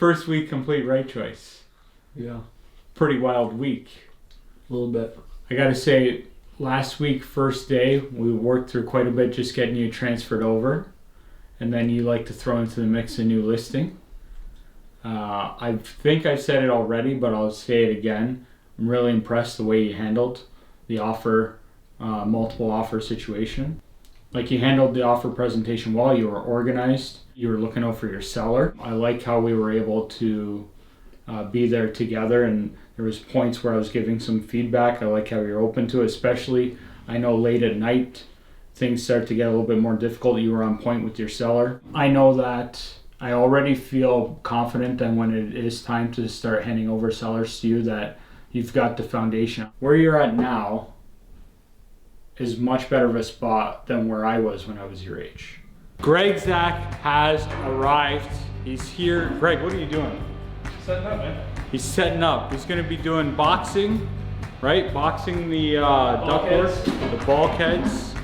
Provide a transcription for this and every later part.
First week complete Right Choice. Yeah. Pretty wild week. A little bit. I gotta say, last week, first day, we worked through quite a bit just getting you transferred over. And then you like to throw into the mix a new listing. I think I've said it already, but I'll say it again. I'm really impressed the way you handled the offer, multiple offer situation. Like, you handled the offer presentation well. You were organized. You were looking out for your seller. I like how we were able to be there together, and there was points where I was giving some feedback. I like how you're open to it, especially I know late at night things start to get a little bit more difficult. You were on point with your seller. I know that I already feel confident that when it is time to start handing over sellers to you, that you've got the foundation. Where you're at now is much better of a spot than where I was when I was your age. Greg Zach has arrived. He's here. Greg, what are you doing? Setting up, man. He's setting up. He's gonna be doing boxing, right? Boxing the ductwork, the bulkheads.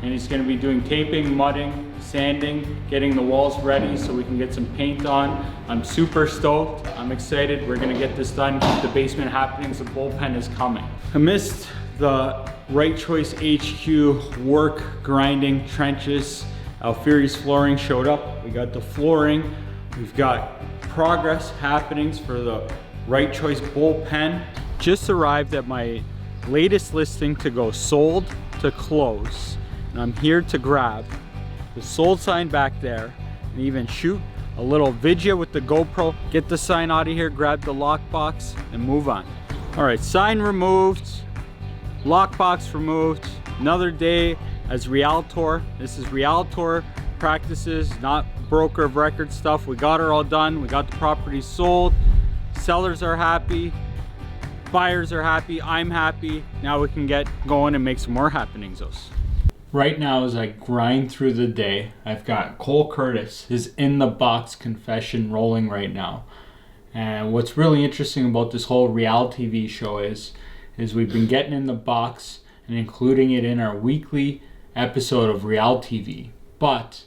And he's gonna be doing taping, mudding, sanding, getting the walls ready so we can get some paint on. I'm super stoked. I'm excited. We're gonna get this done. The basement happenings, the bullpen is coming. I missed the Right Choice HQ work, grinding, trenches. Alfieri's Flooring showed up. We got the flooring. We've got progress happenings for the Right Choice bullpen. Just arrived at my latest listing to go sold to close. And I'm here to grab the sold sign back there and even shoot a little video with the GoPro. Get the sign out of here, grab the lockbox, and move on. All right, sign removed. Lockbox removed. Another day as Realtor. This is Realtor practices, not broker of record stuff. We got her all done. We got the property sold. Sellers are happy. Buyers are happy. I'm happy. Now we can get going and make some more happenings. Right now, as I grind through the day, I've got Cole Curtis, his In the Box confession rolling right now. And what's really interesting about this whole reality TV show is we've been getting in the box and including it in our weekly episode of Reality TV. But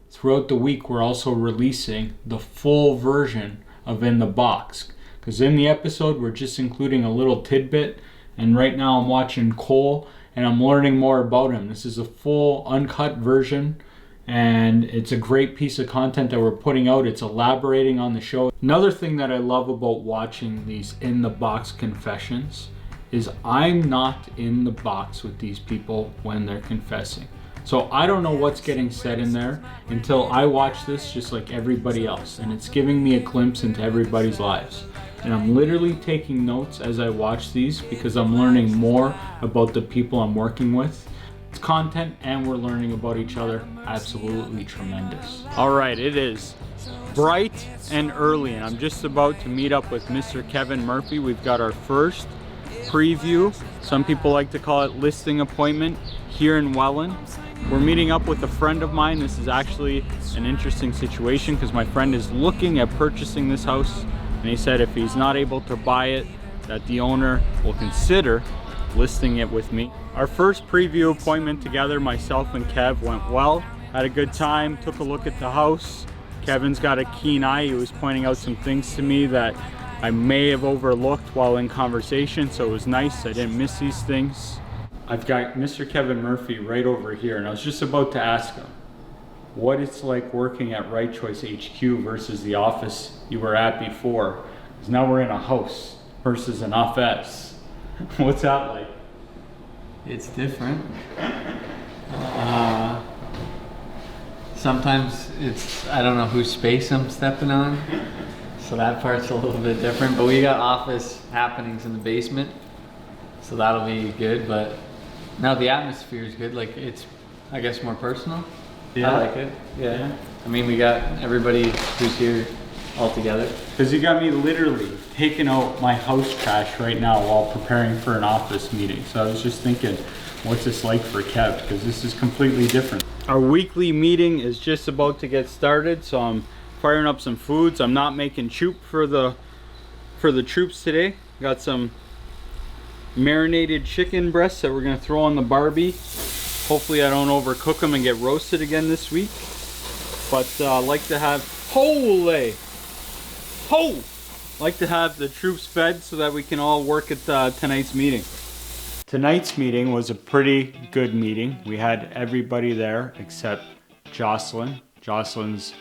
throughout the week, we're also releasing the full version of In the Box. Because in the episode, we're just including a little tidbit. And right now I'm watching Cole and I'm learning more about him. This is a full uncut version. And it's a great piece of content that we're putting out. It's elaborating on the show. Another thing that I love about watching these In the Box confessions is I'm not in the box with these people when they're confessing. So I don't know what's getting said in there until I watch this just like everybody else. And it's giving me a glimpse into everybody's lives. And I'm literally taking notes as I watch these because I'm learning more about the people I'm working with. It's content and we're learning about each other. Absolutely tremendous. All right, it is bright and early and I'm just about to meet up with Mr. Kevin Murphy. We've got our first preview. Some people like to call it listing appointment here in Welland. We're meeting up with a friend of mine. This is actually an interesting situation because my friend is looking at purchasing this house and he said if he's not able to buy it, that the owner will consider listing it with me. Our first preview appointment together, myself and Kev, went well. Had a good time, took a look at the house. Kevin's got a keen eye. He was pointing out some things to me that I may have overlooked while in conversation, so it was nice. I didn't miss these things. I've got Mr. Kevin Murphy right over here, and I was just about to ask him what it's like working at Right Choice HQ versus the office you were at before. Because now we're in a house versus an office. What's that like? It's different. Sometimes it's, I don't know whose space I'm stepping on. So that part's a little bit different, but we got office happenings in the basement. So that'll be good, but now the atmosphere is good. Like it's, I guess, more personal. Yeah. I like it. Yeah. I mean, we got everybody who's here all together. Because you got me literally taking out my house trash right now while preparing for an office meeting. So I was just thinking, what's this like for Kev? Because this is completely different. Our weekly meeting is just about to get started, so I'm firing up some foods. I'm not making choop for the troops today. Got some marinated chicken breasts that we're gonna throw on the Barbie. Hopefully I don't overcook them and get roasted again this week. But I like to have, holy Ho! Like to have the troops fed so that we can all work at tonight's meeting. Tonight's meeting was a pretty good meeting. We had everybody there except Jocelyn. Jocelyn's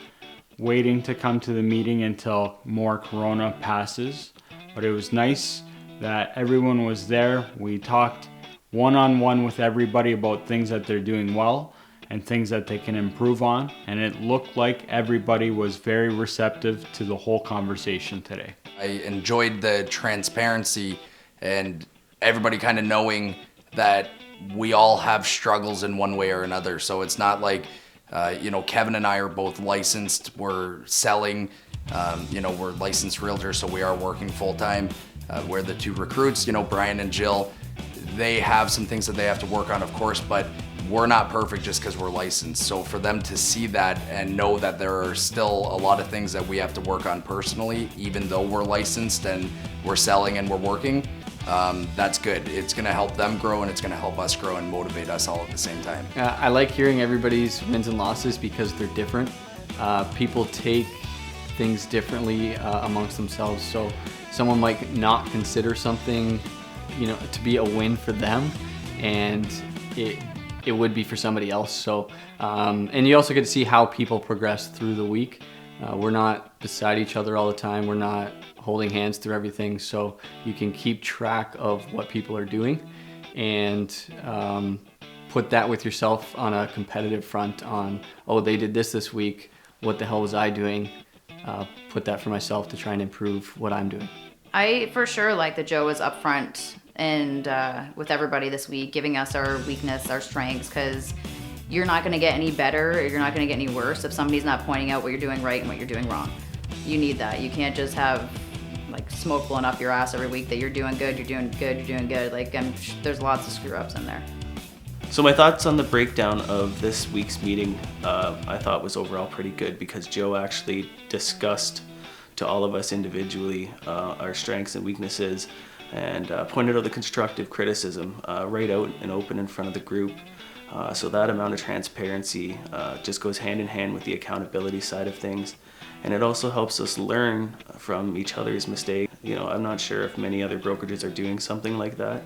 waiting to come to the meeting until more corona passes. But it was nice that everyone was there. We talked one-on-one with everybody about things that they're doing well and things that they can improve on. And it looked like everybody was very receptive to the whole conversation today. I enjoyed the transparency and everybody kind of knowing that we all have struggles in one way or another. So it's not like, Kevin and I are both licensed, we're selling, we're licensed realtors, so we are working full-time. We're the two recruits, Brian and Jill, they have some things that they have to work on, of course, but we're not perfect just because we're licensed. So for them to see that and know that there are still a lot of things that we have to work on personally, even though we're licensed and we're selling and we're working, that's good. It's gonna help them grow and it's gonna help us grow and motivate us all at the same time. I like hearing everybody's wins and losses because they're different. People take things differently amongst themselves. So someone might not consider something, to be a win for them, and it would be for somebody else. So, and you also get to see how people progress through the week. We're not beside each other all the time. We're not holding hands through everything. So you can keep track of what people are doing and put that with yourself on a competitive front on, oh, they did this week. What the hell was I doing? Put that for myself to try and improve what I'm doing. I for sure like that Joe was upfront and with everybody this week, giving us our weakness, our strengths, because you're not going to get any better or you're not going to get any worse if somebody's not pointing out what you're doing right and what you're doing wrong. You need that. You can't just have like smoke blowing up your ass every week that you're doing good, you're doing good, you're doing good. Like there's lots of screw ups in there. So my thoughts on the breakdown of this week's meeting, I thought was overall pretty good because Joe actually discussed to all of us individually our strengths and weaknesses and pointed out the constructive criticism right out and open in front of the group. So that amount of transparency just goes hand in hand with the accountability side of things. And it also helps us learn from each other's mistakes. I'm not sure if many other brokerages are doing something like that,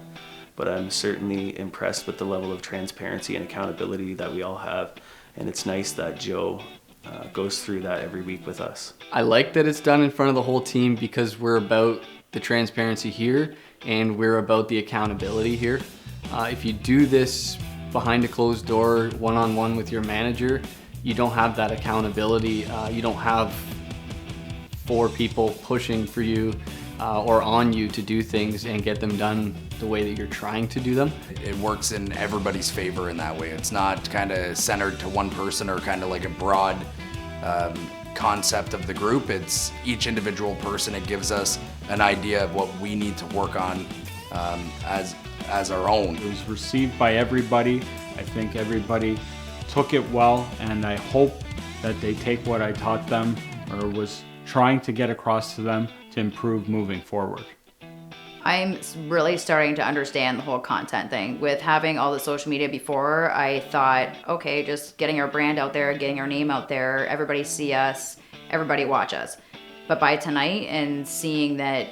but I'm certainly impressed with the level of transparency and accountability that we all have. And it's nice that Joe goes through that every week with us. I like that it's done in front of the whole team because we're about the transparency here and we're about the accountability here. If you do this behind a closed door, one-on-one with your manager, you don't have that accountability. You don't have 4 people pushing for you or on you to do things and get them done the way that you're trying to do them. It works in everybody's favor in that way. It's not kind of centered to one person or kind of like a broad concept of the group. It's each individual person. It gives us an idea of what we need to work on as our own. It was received by everybody. I think everybody took it well, and I hope that they take what I taught them or was trying to get across to them to improve moving forward. I'm really starting to understand the whole content thing. With having all the social media before, I thought, okay, just getting our brand out there, getting our name out there, everybody see us, everybody watch us. But by tonight and seeing that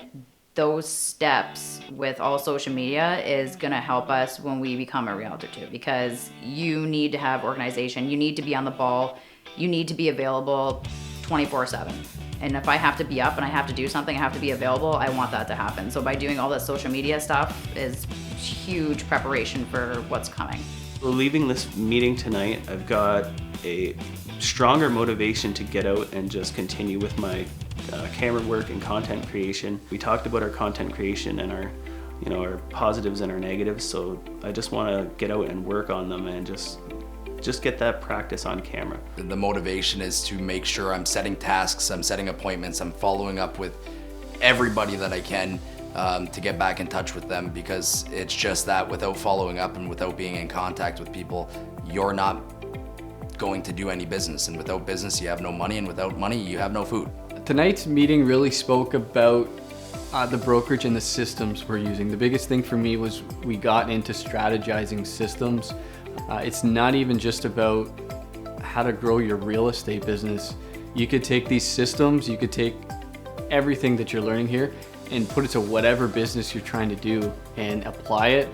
those steps with all social media is gonna help us when we become a realtor too, because you need to have organization, you need to be on the ball, you need to be available 24/7. And if I have to be up and I have to do something, I have to be available, I want that to happen. So by doing all that social media stuff is huge preparation for what's coming. So leaving this meeting tonight, I've got a stronger motivation to get out and just continue with my camera work and content creation. We talked about our content creation and our positives and our negatives, so I just want to get out and work on them and just get that practice on camera. The motivation is to make sure I'm setting tasks, I'm setting appointments, I'm following up with everybody that I can to get back in touch with them, because it's just that without following up and without being in contact with people, you're not going to do any business. And without business, you have no money, and without money, you have no food. Tonight's meeting really spoke about the brokerage and the systems we're using. The biggest thing for me was we got into strategizing systems. It's not even just about how to grow your real estate business. You could take these systems, you could take everything that you're learning here and put it to whatever business you're trying to do and apply it,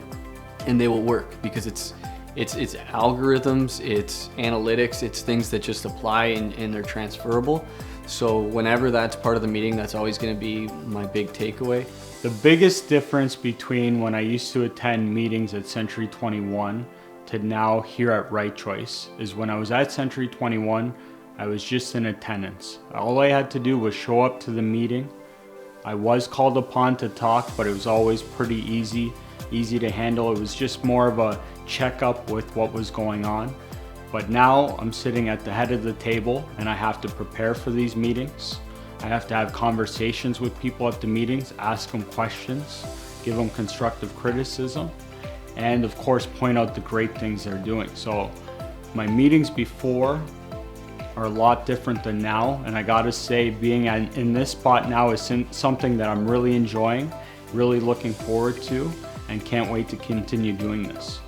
and they will work, because it's algorithms, it's analytics, it's things that just apply and they're transferable. So whenever that's part of the meeting, that's always going to be my big takeaway. The biggest difference between when I used to attend meetings at Century 21 to now here at Right Choice is when I was at Century 21, I was just in attendance. All I had to do was show up to the meeting. I was called upon to talk, but it was always pretty easy to handle. It was just more of a checkup with what was going on. But now I'm sitting at the head of the table and I have to prepare for these meetings. I have to have conversations with people at the meetings, ask them questions, give them constructive criticism, and of course point out the great things they're doing. So my meetings before are a lot different than now, and I gotta say, being in this spot now is something that I'm really enjoying, really looking forward to, and can't wait to continue doing this.